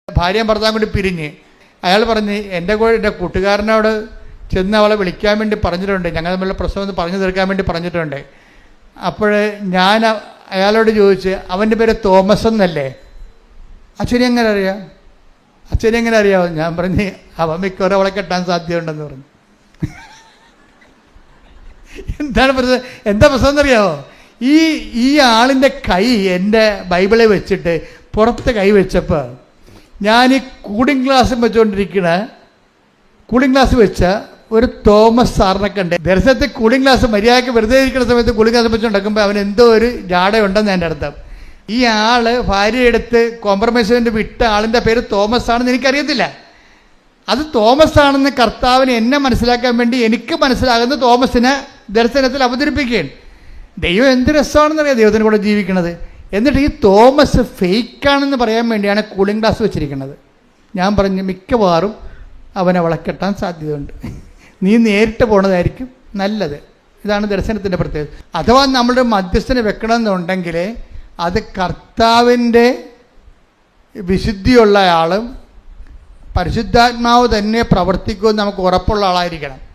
ഭാര്യയും ഭർത്താവും കൂടി പിരിഞ്ഞ് അയാൾ പറഞ്ഞ് എൻ്റെ കൂട്ടുകാരനോട് ചെന്ന് അവളെ വിളിക്കാൻ വേണ്ടി പറഞ്ഞിട്ടുണ്ട്, ഞങ്ങൾ തമ്മിലുള്ള പ്രശ്നം ഒന്ന് പറഞ്ഞു തീർക്കാൻ വേണ്ടി പറഞ്ഞിട്ടുണ്ട്. അപ്പോൾ ഞാൻ അയാളോട് ചോദിച്ച്, അവൻ്റെ പേര് തോമസ് എന്നല്ലേ? അച്ഛനെ എങ്ങനെ അറിയാം? അച്ഛനെ എങ്ങനെ അറിയാമോ? ഞാൻ പറഞ്ഞ് അവൻ മിക്കവാറും അവളെ കെട്ടാൻ സാധ്യതയുണ്ടെന്ന് പറഞ്ഞു. എന്താണ് പ്രശ്നം? എന്താ പ്രശ്നം എന്നറിയാമോ? ഈ ആളിൻ്റെ കൈ എൻ്റെ ബൈബിളിൽ വെച്ചിട്ട് പുറത്ത് കൈ വെച്ചപ്പോൾ ഞാൻ ഈ കൂളിംഗ് ഗ്ലാസ് വെച്ച ഒരു തോമസ് സാറിനെ കണ്ട്. ദർശനത്തിൽ കൂളിംഗ് ഗ്ലാസ് മര്യാദയ്ക്ക് വെറുതെ ഇരിക്കുന്ന സമയത്ത് കൂളിംഗ് ഗ്ലാസ് വെച്ച് നടക്കുമ്പോൾ അവൻ എന്തോ ഒരു ജാടയുണ്ടെന്ന് എൻ്റെ അർത്ഥം. ഈ ആള് ഭാര്യയെടുത്ത് കോംപ്രമൈസ് വിട്ട ആളിൻ്റെ പേര് തോമസ് ആണെന്ന് എനിക്കറിയത്തില്ല. അത് തോമസ് ആണെന്ന് കർത്താവിന് എന്നെ മനസ്സിലാക്കാൻ വേണ്ടി എനിക്ക് മനസ്സിലാകുന്ന തോമസിനെ ദർശനത്തിൽ അവതരിപ്പിക്കുകയാണ്. ദൈവം എന്ത് രസമാണെന്നറിയാം ദൈവത്തിന് കൂടെ ജീവിക്കണത്. എന്നിട്ട് ഈ തോമസ് ഫേക്കാണെന്ന് പറയാൻ വേണ്ടിയാണ് കൂളിംഗ് ഗ്ലാസ് വെച്ചിരിക്കുന്നത്. ഞാൻ പറഞ്ഞു മിക്കവാറും അവനെ വളക്കെട്ടാൻ സാധ്യതയുണ്ട്, നീ നേരിട്ട് പോണതായിരിക്കും നല്ലത്. ഇതാണ് ദർശനത്തിൻ്റെ പ്രത്യേകത. അഥവാ നമ്മുടെ മധ്യസ്ഥനെ വെക്കണമെന്നുണ്ടെങ്കിൽ അത് കർത്താവിൻ്റെ വിശുദ്ധിയുള്ള ആളും പരിശുദ്ധാത്മാവ് തന്നെ പ്രവർത്തിക്കുമെന്ന് നമുക്ക് ഉറപ്പുള്ള ആളായിരിക്കണം.